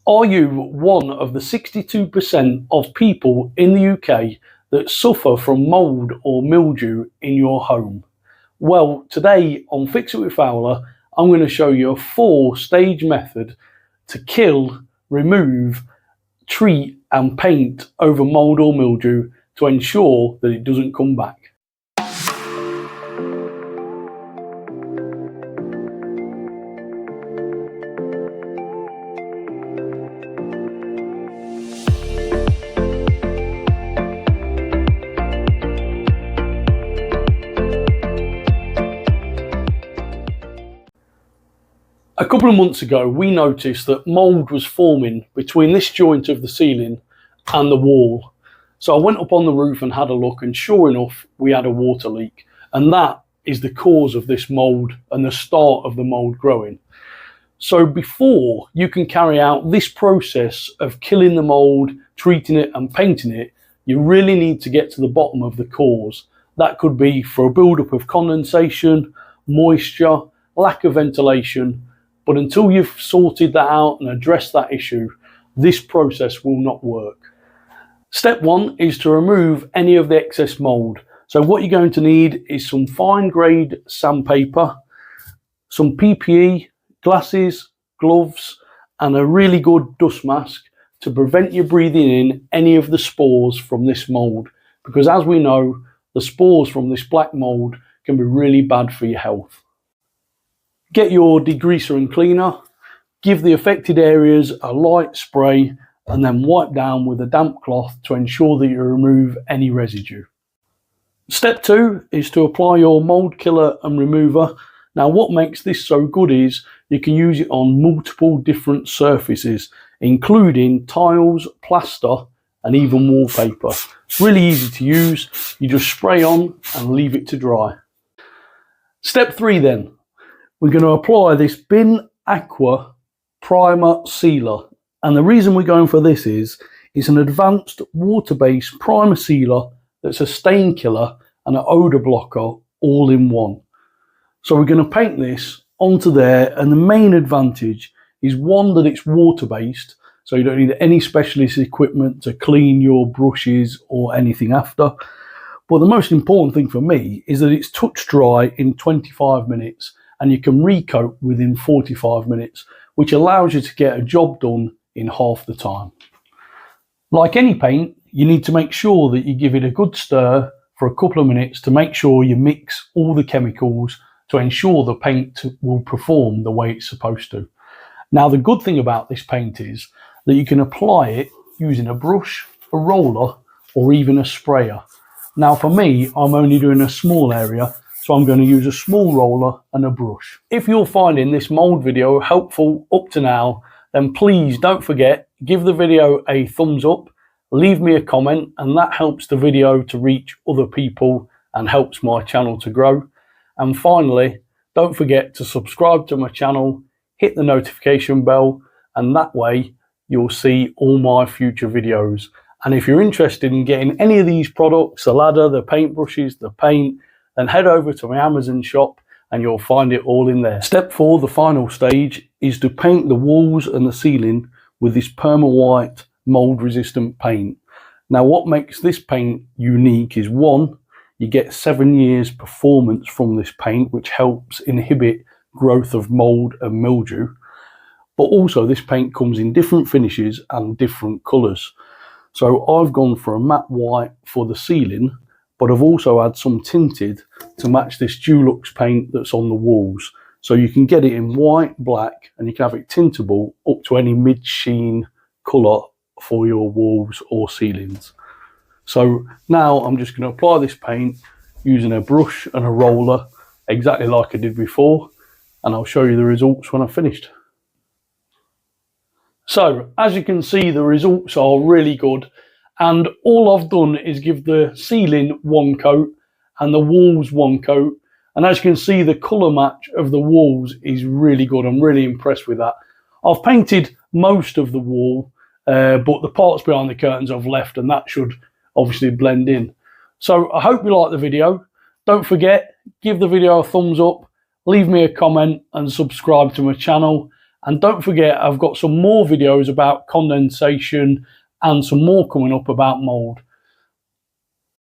Are you one of the 62% of people in the UK that suffer from mould or mildew in your home? Well, today on Fix It with Fowler, I'm going to show you a 4-stage method to kill, remove, treat and paint over mould or mildew to ensure that it doesn't come back. A couple of months ago, we noticed that mould was forming between this joint of the ceiling and the wall. So I went up on the roof and had a look, and sure enough, we had a water leak. And that is the cause of this mould and the start of the mould growing. So before you can carry out this process of killing the mould, treating it and painting it, you really need to get to the bottom of the cause. That could be for a build-up of condensation, moisture, lack of ventilation. But until you've sorted that out and addressed that issue, this process will not work. Step 1 is to remove any of the excess mould. So what you're going to need is some fine grade sandpaper, some PPE, glasses, gloves, and a really good dust mask to prevent you breathing in any of the spores from this mould. Because as we know, the spores from this black mould can be really bad for your health. Get your degreaser and cleaner, give the affected areas a light spray, and then wipe down with a damp cloth to ensure that you remove any residue. Step 2 is to apply your mould killer and remover. Now what makes this so good is you can use it on multiple different surfaces, including tiles, plaster, and even wallpaper. It's really easy to use. You just spray on and leave it to dry. Step 3 then. We're going to apply this Bin Aqua Primer Sealer. And the reason we're going for this is it's an advanced water-based primer sealer that's a stain killer and an odour blocker all in one. So we're going to paint this onto there, and the main advantage is one, that it's water-based, so you don't need any specialist equipment to clean your brushes or anything after. But the most important thing for me is that it's touch dry in 25 minutes. And you can recoat within 45 minutes, which allows you to get a job done in half the time. Like any paint, you need to make sure that you give it a good stir for a couple of minutes to make sure you mix all the chemicals to ensure the paint will perform the way it's supposed to. Now, the good thing about this paint is that you can apply it using a brush, a roller, or even a sprayer. Now, for me, I'm only doing a small area, so I'm going to use a small roller and a brush. If you're finding this mould video helpful up to now, then please don't forget, give the video a thumbs up, leave me a comment, and that helps the video to reach other people and helps my channel to grow. And finally, don't forget to subscribe to my channel, hit the notification bell, and that way you'll see all my future videos. And if you're interested in getting any of these products, the ladder, the paintbrushes, the paint, then head over to my Amazon shop and you'll find it all in there. Step 4, the final stage, is to paint the walls and the ceiling with this perma white mold resistant paint. Now what makes this paint unique is, one, you get 7 years performance from this paint, which helps inhibit growth of mold and mildew. But also this paint comes in different finishes and different colours. So I've gone for a matte white for the ceiling, but I've also had some tinted to match this Dulux paint that's on the walls. So you can get it in white, black, and you can have it tintable up to any mid-sheen colour for your walls or ceilings. So now I'm just going to apply this paint using a brush and a roller, exactly like I did before, and I'll show you the results when I've finished. So as you can see, the results are really good. And all I've done is give the ceiling one coat and the walls one coat. And as you can see, the colour match of the walls is really good. I'm really impressed with that. I've painted most of the wall, but the parts behind the curtains I've left, and that should obviously blend in. So I hope you like the video. Don't forget, give the video a thumbs up, leave me a comment and subscribe to my channel. And don't forget, I've got some more videos about condensation and some more coming up about mould.